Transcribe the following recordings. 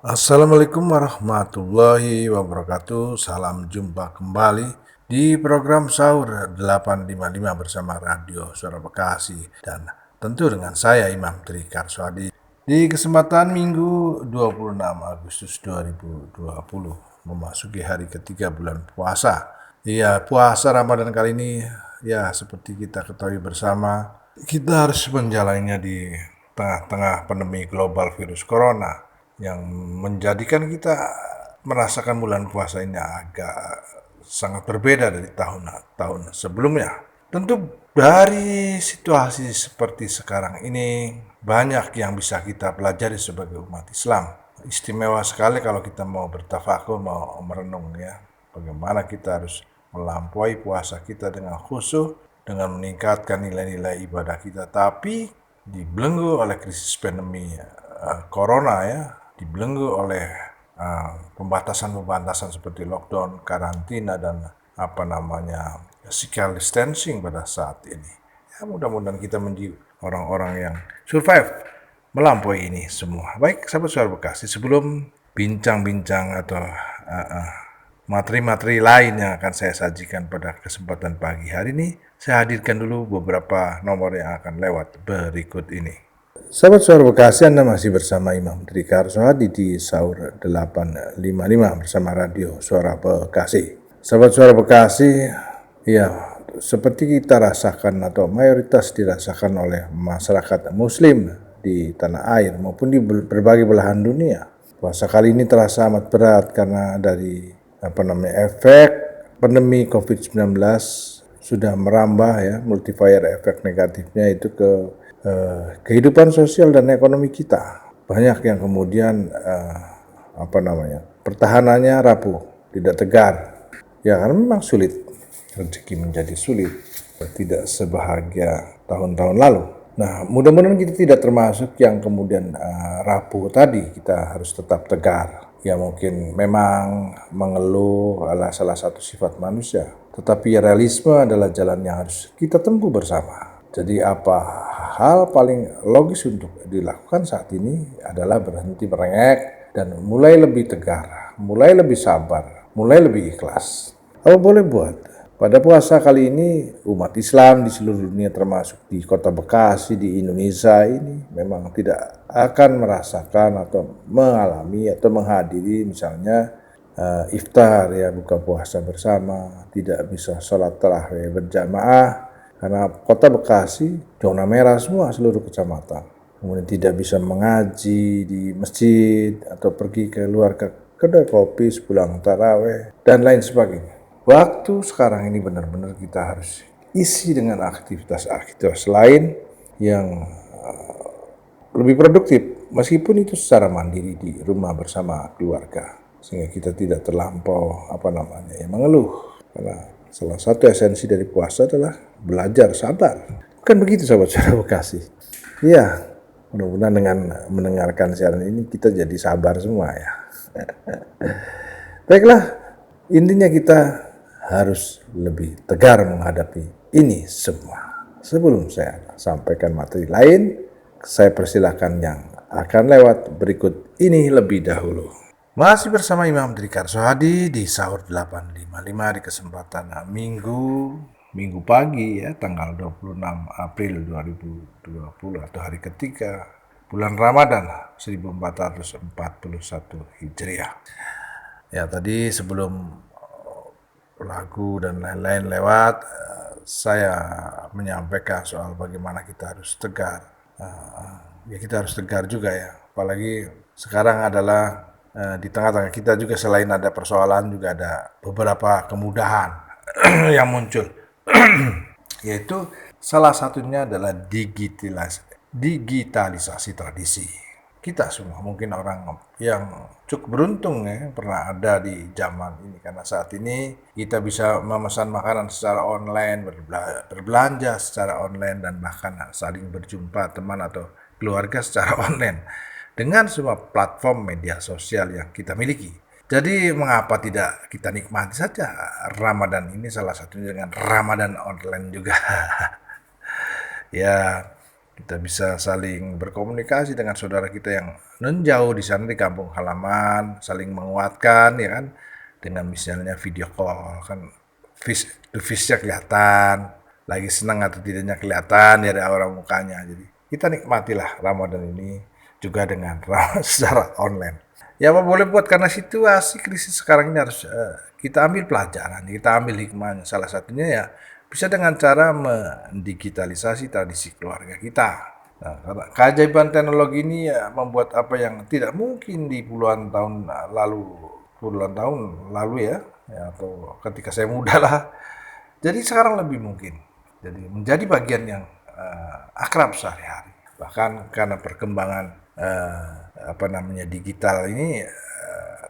Assalamualaikum warahmatullahi wabarakatuh. Salam jumpa kembali di program Sahur 855 bersama Radio Suara Bekasi dan tentu dengan saya Imam Tri Karswadi di kesempatan Minggu 26 Agustus 2020 memasuki hari ketiga bulan puasa. Iya, puasa Ramadan kali ini ya seperti kita ketahui bersama, kita harus menjalaninya di tengah-tengah pandemi global virus corona yang menjadikan kita merasakan bulan puasa ini agak sangat berbeda dari tahun-tahun sebelumnya. Tentu dari situasi seperti sekarang ini banyak yang bisa kita pelajari sebagai umat Islam. Istimewa sekali kalau kita mau bertafakur, mau merenung ya. Bagaimana kita harus melampaui puasa kita dengan khusyuk, dengan meningkatkan nilai-nilai ibadah kita. Tapi dibelenggu oleh krisis pandemi corona ya, dibelenggu oleh pembatasan-pembatasan seperti lockdown, karantina, dan physical distancing pada saat ini. Ya, mudah-mudahan kita menjadi orang-orang yang survive melampaui ini semua. Baik, sahabat Suara Bekasi, sebelum bincang-bincang atau materi-materi lain yang akan saya sajikan pada kesempatan pagi hari ini, saya hadirkan dulu beberapa nomor yang akan lewat berikut ini. Sahabat Suara Bekasi, Anda masih bersama Imam Tri Karswadi di Sahur 855 bersama Radio Suara Bekasi. Sahabat Suara Bekasi, ya seperti kita rasakan atau mayoritas dirasakan oleh masyarakat muslim di tanah air maupun di berbagai belahan dunia. Puasa kali ini terasa amat berat karena dari efek pandemi COVID-19 sudah merambah ya, multiplier efek negatifnya itu ke kehidupan sosial dan ekonomi kita. Banyak yang kemudian pertahanannya rapuh, tidak tegar. Ya karena memang sulit, rezeki menjadi sulit, tidak sebahagia tahun-tahun lalu. Nah, mudah-mudahan kita tidak termasuk yang kemudian rapuh tadi. Kita harus tetap tegar. Ya mungkin memang mengeluh adalah salah satu sifat manusia. Tetapi realisme adalah jalan yang harus kita tempuh bersama. Jadi apa hal paling logis untuk dilakukan saat ini adalah berhenti merengek dan mulai lebih tegar, mulai lebih sabar, mulai lebih ikhlas. Apa boleh buat? Pada puasa kali ini umat Islam di seluruh dunia termasuk di kota Bekasi, di Indonesia ini memang tidak akan merasakan atau mengalami atau menghadiri misalnya iftar ya, buka puasa bersama, tidak bisa sholat tarawih berjamaah karena kota Bekasi zona merah semua seluruh kecamatan. Kemudian tidak bisa mengaji di masjid atau pergi ke luar ke kedai kopi sepulang tarawih dan lain sebagainya. Waktu sekarang ini benar-benar kita harus isi dengan aktivitas-aktivitas lain yang lebih produktif, meskipun itu secara mandiri di rumah bersama keluarga, sehingga kita tidak terlampau mengeluh. Karena salah satu esensi dari puasa adalah belajar sabar. Bukan begitu sahabat Suara Bekasi? Iya, mudah-mudahan dengan mendengarkan siaran ini kita jadi sabar semua ya. Baiklah, intinya kita harus lebih tegar menghadapi ini semua. Sebelum saya sampaikan materi lain, saya persilakan yang akan lewat berikut ini lebih dahulu. Masih bersama Imam Tri Karswadi di Sahur 855 di kesempatan Minggu pagi ya, tanggal 26 April 2020 atau hari ketiga bulan Ramadan 1441 Hijriah. Ya tadi sebelum lagu dan lain-lain lewat, saya menyampaikan soal bagaimana kita harus tegar. Ya kita harus tegar juga ya, apalagi sekarang adalah di tengah-tengah kita juga selain ada persoalan juga ada beberapa kemudahan yang muncul. Yaitu salah satunya adalah digitalisasi tradisi. Kita semua mungkin orang yang cukup beruntung ya pernah ada di zaman ini, karena saat ini kita bisa memesan makanan secara online, berbelanja secara online, dan bahkan saling berjumpa teman atau keluarga secara online dengan semua platform media sosial yang kita miliki. Jadi mengapa tidak kita nikmati saja Ramadan ini, salah satunya dengan Ramadan online juga. Ya, Kita bisa saling berkomunikasi dengan saudara kita yang jauh di sana di kampung halaman, saling menguatkan ya kan, dengan misalnya video call kan face-to-face-nya kelihatan, lagi senang atau tidaknya kelihatan dari aura mukanya. Jadi kita nikmatilah Ramadan ini juga dengan secara online. Ya apa boleh buat karena situasi krisis sekarang ini harus kita ambil pelajaran, kita ambil hikmahnya. Salah satunya ya bisa dengan cara mendigitalisasi tradisi keluarga kita. Nah, karena keajaiban teknologi ini ya membuat apa yang tidak mungkin di puluhan tahun lalu ya atau ketika saya muda lah. Jadi sekarang lebih mungkin. Jadi menjadi bagian yang akrab sehari-hari. Bahkan karena perkembangan apa namanya digital ini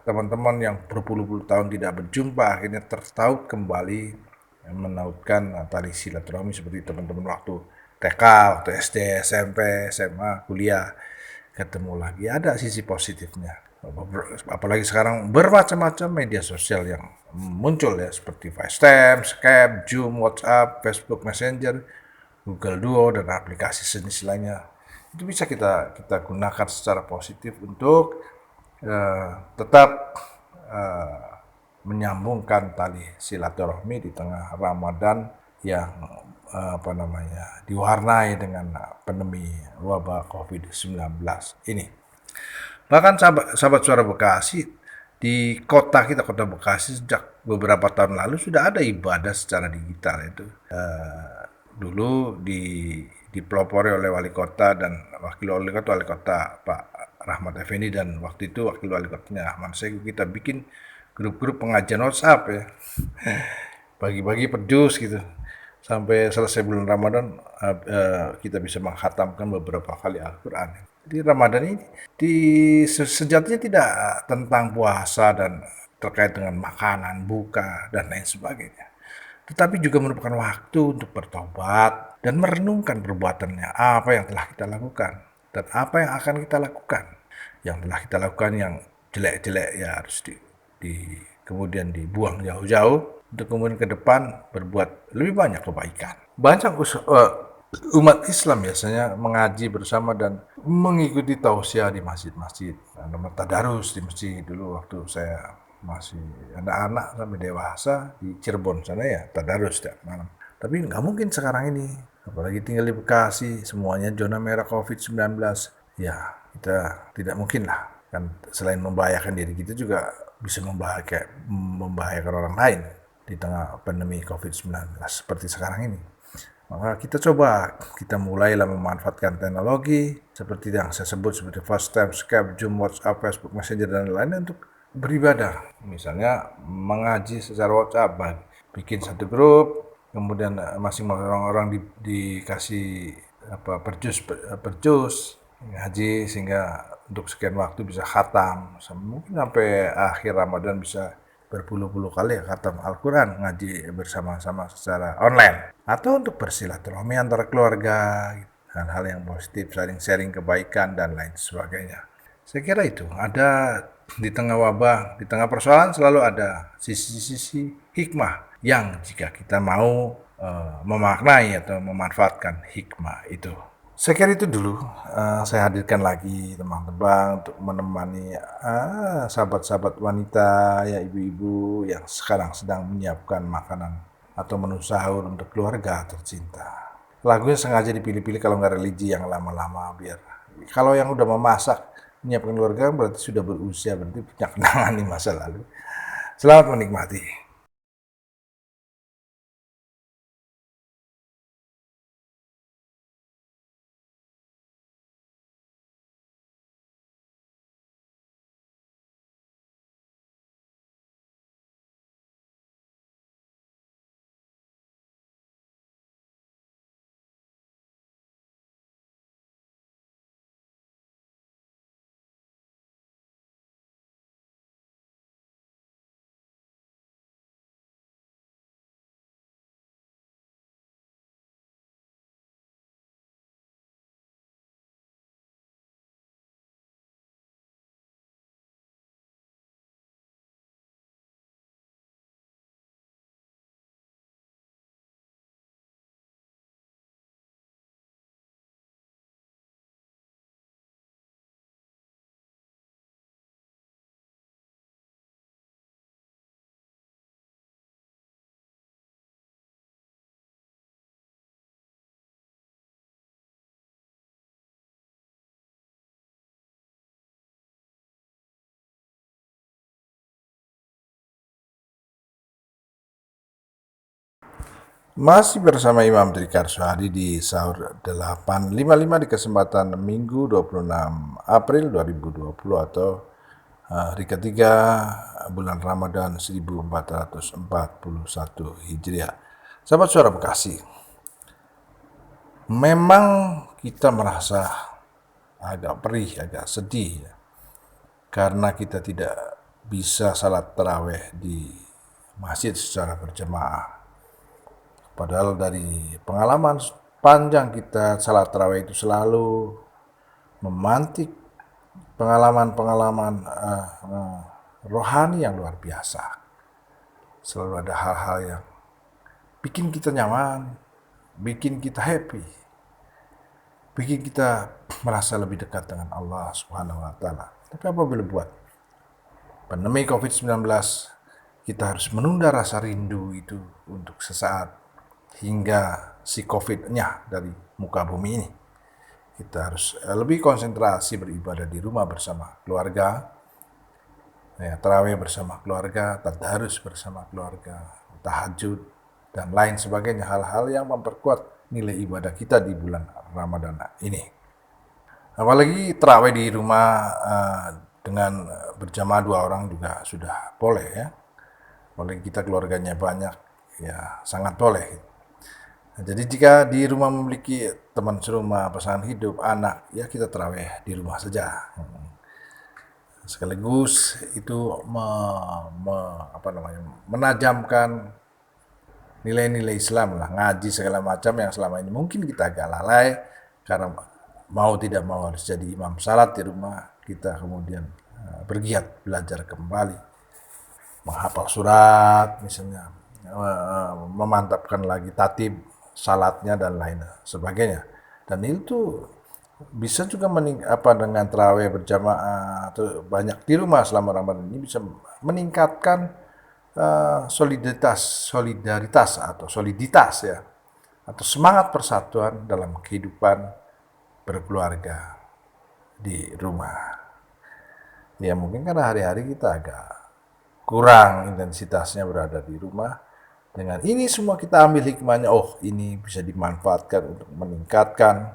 teman-teman yang berpuluh-puluh tahun tidak berjumpa akhirnya tertaut kembali menautkan tali silaturahmi seperti teman-teman waktu TK, waktu SD, SMP, SMA, kuliah ketemu lagi. Ada sisi positifnya. Apalagi sekarang bermacam-macam media sosial yang muncul ya seperti FaceTime, Skype, Zoom, WhatsApp, Facebook Messenger, Google Duo dan aplikasi sejenis lainnya. Itu bisa kita gunakan secara positif untuk tetap eh, menyambungkan tali silaturahmi di tengah Ramadan yang apa namanya diwarnai dengan pandemi wabah COVID-19 ini. Bahkan sahabat suara Bekasi di kota kita, kota Bekasi sejak beberapa tahun lalu sudah ada ibadah secara digital itu. Dulu dipelopori oleh wali kota dan wali kota Pak Rahmat Effendi dan waktu itu wakil wali kotanya Ahmad Segu kita bikin grup-grup pengajian WhatsApp ya bagi-bagi pedus gitu sampai selesai bulan Ramadan kita bisa menghatamkan beberapa kali Al-Quran. Di Ramadan ini sejatinya tidak tentang puasa dan terkait dengan makanan, buka dan lain sebagainya. Tetapi juga merupakan waktu untuk bertobat dan merenungkan perbuatannya, apa yang telah kita lakukan dan apa yang akan kita lakukan. Yang telah kita lakukan yang jelek-jelek ya harus kemudian dibuang jauh-jauh untuk kemudian ke depan berbuat lebih banyak kebaikan. Banyak umat Islam biasanya mengaji bersama dan mengikuti tausiah di masjid-masjid. Nah, tadarus di masjid dulu waktu saya masih anak-anak sampai dewasa di Cirebon sana ya tadarus setiap malam. Tapi nggak mungkin sekarang ini, apalagi tinggal di Bekasi, semuanya zona merah COVID-19. Ya, kita tidak mungkin lah. Kan selain membahayakan diri kita juga bisa membahayakan orang lain di tengah pandemi COVID-19 seperti sekarang ini. Maka kita mulailah memanfaatkan teknologi seperti yang saya sebut seperti FaceTime, Skype, Zoom, WhatsApp, Facebook Messenger dan lain-lain untuk beribadah. Misalnya mengaji secara WhatsApp, bikin satu grup, kemudian masing-masing orang-orang dikasih perjus ngaji sehingga untuk sekian waktu bisa khatam. Mungkin sampai akhir Ramadan bisa berpuluh-puluh kali ya khatam Al-Quran ngaji bersama-sama secara online atau untuk bersilaturahmi antara keluarga, hal-hal yang positif, saling sharing kebaikan dan lain sebagainya. Saya kira itu ada di tengah wabah, di tengah persoalan selalu ada sisi-sisi hikmah yang jika kita mau memaknai atau memanfaatkan hikmah itu. Saya kira itu dulu saya hadirkan lagi teman-teman untuk menemani sahabat-sahabat wanita ya ibu-ibu yang sekarang sedang menyiapkan makanan atau menu sahur untuk keluarga tercinta. Lagunya sengaja dipilih-pilih kalau nggak religi yang lama-lama biar kalau yang udah memasak menyiapkan keluarga berarti sudah berusia berarti punya kenangan di masa lalu. Selamat menikmati. Masih bersama Imam Trikar Suhadi di sahur 8.55 di kesempatan Minggu 26 April 2020 atau hari ketiga bulan Ramadan 1441 Hijriah. Sahabat Suara Bekasi, memang kita merasa agak perih, agak sedih ya, karena kita tidak bisa salat taraweh di masjid secara berjamaah. Padahal dari pengalaman panjang kita salat tarawih itu selalu memantik pengalaman-pengalaman rohani yang luar biasa. Selalu ada hal-hal yang bikin kita nyaman, bikin kita happy, bikin kita merasa lebih dekat dengan Allah Subhanahu wa taala. Tapi apa boleh buat? Pandemi COVID-19, kita harus menunda rasa rindu itu untuk sesaat hingga si COVID-nya dari muka bumi ini. Kita harus lebih konsentrasi beribadah di rumah bersama keluarga, ya, tarawih bersama keluarga, tadarus bersama keluarga, tahajud, dan lain sebagainya. Hal-hal yang memperkuat nilai ibadah kita di bulan Ramadan ini. Apalagi tarawih di rumah dengan berjamaah 2 orang juga sudah boleh ya. Apalagi kita keluarganya banyak, ya sangat boleh. Nah, jadi jika di rumah memiliki teman serumah, pasangan hidup, anak, ya kita tarawih di rumah saja. Sekaligus itu menajamkan nilai-nilai Islam lah, ngaji segala macam yang selama ini mungkin kita agak lalai karena mau tidak mau harus jadi imam salat di rumah. Kita kemudian bergiat belajar kembali, menghafal surat misalnya, memantapkan lagi tatib salatnya dan lain sebagainya. Dan itu bisa juga dengan tarawih berjamaah atau banyak di rumah selama Ramadan ini bisa meningkatkan solidaritas atau soliditas ya, atau semangat persatuan dalam kehidupan berkeluarga di rumah. Ya mungkin karena hari-hari kita agak kurang intensitasnya berada di rumah. Dengan ini semua kita ambil hikmahnya, oh ini bisa dimanfaatkan untuk meningkatkan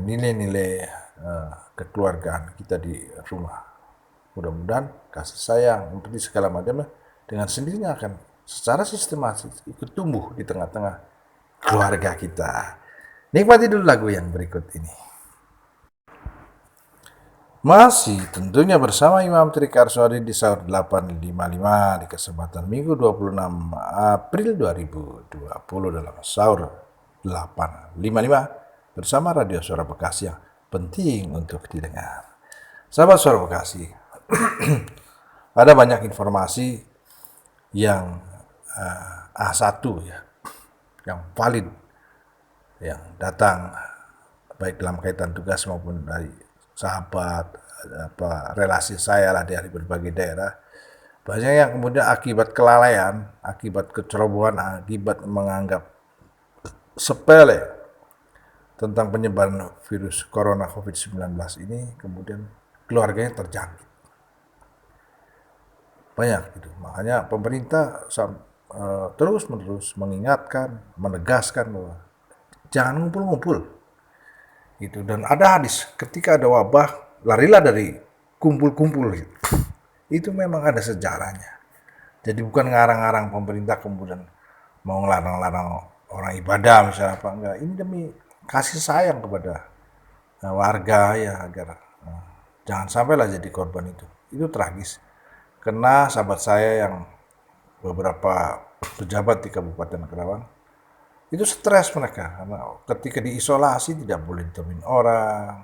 nilai-nilai kekeluargaan kita di rumah. Mudah-mudahan kasih sayang seperti segala macamnya dengan sendirinya akan secara sistematis ikut tumbuh di tengah-tengah keluarga kita. Nikmati dulu lagu yang berikut ini. Masih tentunya bersama Imam Trikar Suhadi di sahur 8.55 di kesempatan Minggu 26 April 2020 dalam sahur 8.55 bersama Radio Suara Bekasi yang penting untuk didengar. Sahabat Suara Bekasi, ada banyak informasi yang A1 ya, yang valid, yang datang baik dalam kaitan tugas maupun dari sahabat, relasi saya lah dari berbagai daerah. Banyak yang kemudian akibat kelalaian, akibat kecerobohan, akibat menganggap sepele tentang penyebaran virus corona COVID-19 ini, kemudian keluarganya terjangkit. Banyak gitu. Makanya pemerintah terus-menerus mengingatkan, menegaskan bahwa jangan ngumpul-ngumpul. Gitu. Dan ada hadis, ketika ada wabah, larilah dari kumpul-kumpul. Gitu. Itu memang ada sejarahnya. Jadi bukan ngarang-ngarang pemerintah kemudian mau ngelarang-larang orang ibadah misalnya apa enggak. Ini demi kasih sayang kepada warga ya, agar jangan sampailah jadi korban itu. Itu tragis. Karena sahabat saya yang beberapa pejabat di Kabupaten Kerawang, itu stres mereka karena ketika diisolasi tidak boleh ditemuin orang,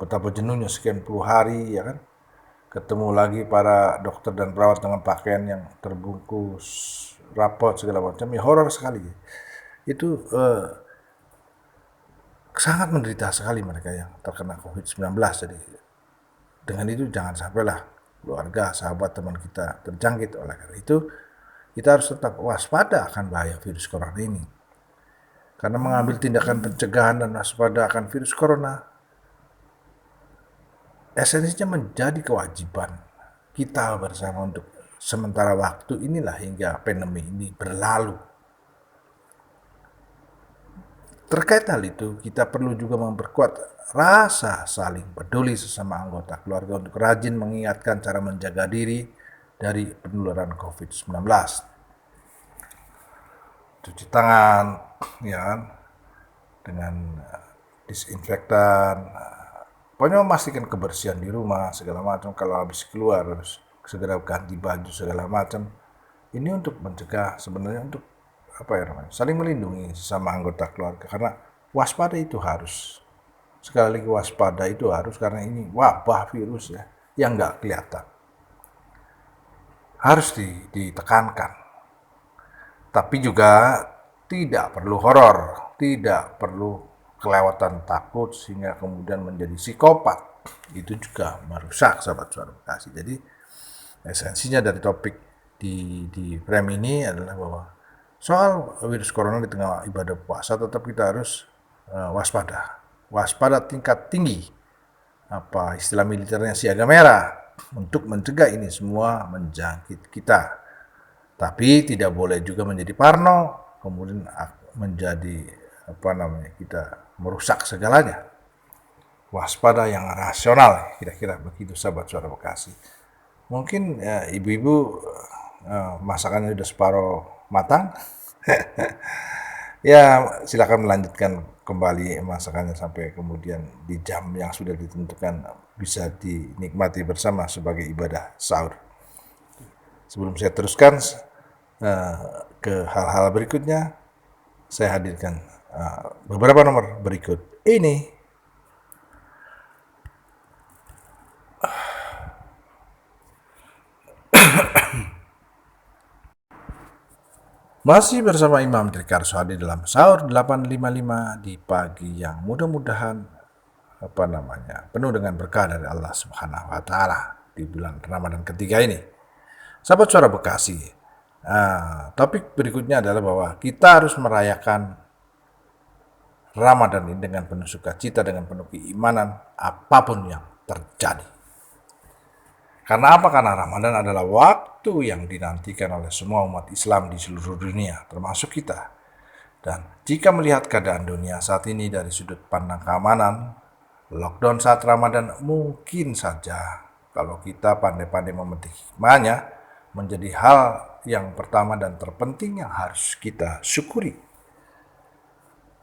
betapa jenuhnya sekian puluh hari ya kan, ketemu lagi para dokter dan perawat dengan pakaian yang terbungkus rapot segala macam, ya horor sekali itu. Sangat menderita sekali mereka yang terkena COVID-19. Jadi dengan itu jangan sampailah keluarga, sahabat, teman kita terjangkit. Oleh karena itu kita harus tetap waspada akan bahaya virus corona ini. Karena mengambil tindakan pencegahan dan waspada akan virus corona, esensinya menjadi kewajiban kita bersama untuk sementara waktu inilah hingga pandemi ini berlalu. Terkait hal itu, kita perlu juga memperkuat rasa saling peduli sesama anggota keluarga untuk rajin mengingatkan cara menjaga diri dari penularan COVID-19. Cuci tangan, ya kan, dengan disinfektan, pokoknya memastikan kebersihan di rumah segala macam. Kalau habis keluar harus segera ganti baju segala macam. Ini untuk mencegah, sebenarnya untuk apa ya namanya, saling melindungi sesama anggota keluarga, karena waspada itu harus, sekali lagi waspada itu harus, karena ini wabah virus ya yang nggak kelihatan, harus ditekankan. Tapi juga tidak perlu horor, tidak perlu kelewatan takut sehingga kemudian menjadi psikopat. Itu juga merusak sahabat suara Bekasi. Jadi esensinya dari topik di frame ini adalah bahwa soal virus corona di tengah ibadah puasa tetap kita harus waspada. Waspada tingkat tinggi. Apa istilah militernya, siaga merah, untuk mencegah ini semua menjangkit kita. Tapi tidak boleh juga menjadi parno, kemudian menjadi apa namanya, kita merusak segalanya. Waspada yang rasional, kira-kira begitu sahabat suara Bekasi. Mungkin ibu-ibu masakannya sudah separuh matang. Ya silakan melanjutkan kembali masakannya sampai kemudian di jam yang sudah ditentukan bisa dinikmati bersama sebagai ibadah sahur. Sebelum saya teruskan ke hal-hal berikutnya, saya hadirkan beberapa nomor berikut ini. Masih bersama Imam Trikarso hadir dalam sahur 855 di pagi yang mudah-mudahan penuh dengan berkah dari Allah Subhanahu wa taala di bulan Ramadan ketiga ini. Sahabat suara Bekasi, topik berikutnya adalah bahwa kita harus merayakan Ramadan ini dengan penuh sukacita, dengan penuh keimanan apapun yang terjadi. Karena apa? Karena Ramadan adalah waktu yang dinantikan oleh semua umat Islam di seluruh dunia, termasuk kita. Dan jika melihat keadaan dunia saat ini dari sudut pandang keamanan, lockdown saat Ramadan mungkin saja, kalau kita pandai-pandai memetik hikmahnya, menjadi hal yang pertama dan terpenting yang harus kita syukuri.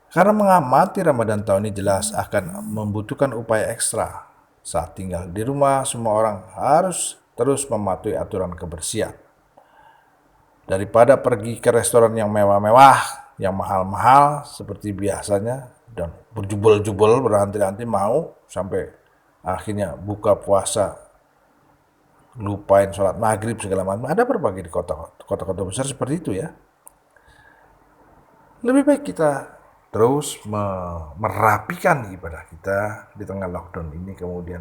Karena mengamati Ramadan tahun ini jelas akan membutuhkan upaya ekstra. Saat tinggal di rumah, semua orang harus terus mematuhi aturan kebersihan. Daripada pergi ke restoran yang mewah-mewah, yang mahal-mahal seperti biasanya, dan berjubel-jubel, berhenti-henti mau, sampai akhirnya buka puasa, lupain sholat maghrib segala macam. Ada berbagai di kota-kota besar seperti itu ya. Lebih baik kita terus merapikan ibadah kita di tengah lockdown ini, kemudian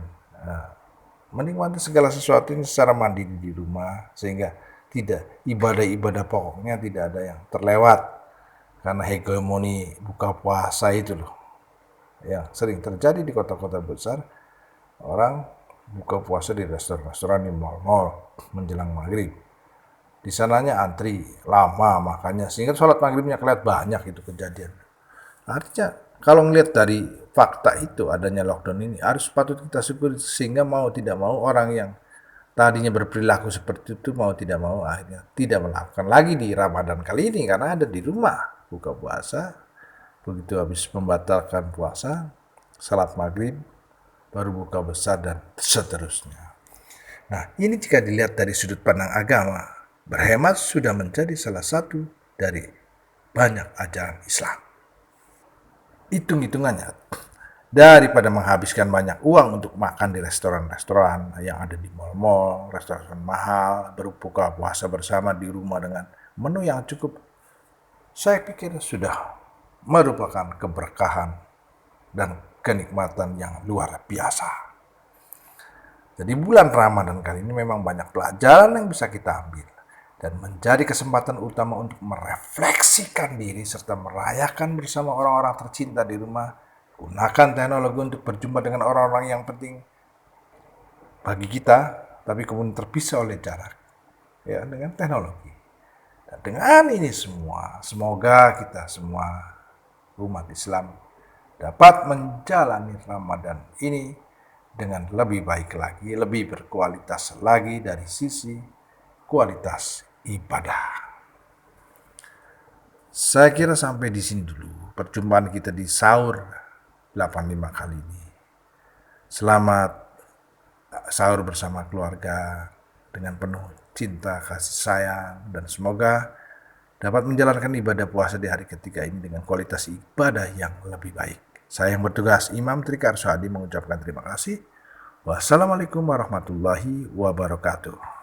menikmati segala sesuatu ini secara mandiri di rumah, sehingga tidak ibadah-ibadah pokoknya tidak ada yang terlewat karena hegemoni buka puasa itu loh yang sering terjadi di kota-kota besar. Orang buka puasa di restoran-restoran, di mal-mal menjelang maghrib. Di sananya antri lama makanya sehingga sholat maghribnya kelihatan banyak itu kejadian. Artinya kalau ngelihat dari fakta itu adanya lockdown ini harus patut kita syukuri, sehingga mau tidak mau orang yang tadinya berperilaku seperti itu mau tidak mau akhirnya tidak melakukan lagi di Ramadan kali ini karena ada di rumah buka puasa. Begitu habis membatalkan puasa, salat maghrib, baru buka besar dan seterusnya. Nah ini jika dilihat dari sudut pandang agama, berhemat sudah menjadi salah satu dari banyak ajaran Islam. Hitung-hitungannya, daripada menghabiskan banyak uang untuk makan di restoran-restoran yang ada di mal-mal, restoran mahal, berbuka puasa bersama di rumah dengan menu yang cukup, saya pikir sudah merupakan keberkahan dan kenikmatan yang luar biasa. Jadi bulan Ramadan kali ini memang banyak pelajaran yang bisa kita ambil dan menjadi kesempatan utama untuk merefleksikan diri serta merayakan bersama orang-orang tercinta di rumah. Gunakan teknologi untuk berjumpa dengan orang-orang yang penting bagi kita, tapi kemudian terpisah oleh jarak, ya, dengan teknologi. Dan dengan ini semua, semoga kita semua umat Islam dapat menjalani Ramadan ini dengan lebih baik lagi, lebih berkualitas lagi dari sisi kualitas ibadah. Saya kira sampai di sini dulu perjumpaan kita di sahur 85 kali ini. Selamat sahur bersama keluarga dengan penuh cinta, kasih sayang, dan semoga dapat menjalankan ibadah puasa di hari ketiga ini dengan kualitas ibadah yang lebih baik. Saya yang bertugas, Imam Trika Arswadi, mengucapkan terima kasih. Wassalamualaikum warahmatullahi wabarakatuh.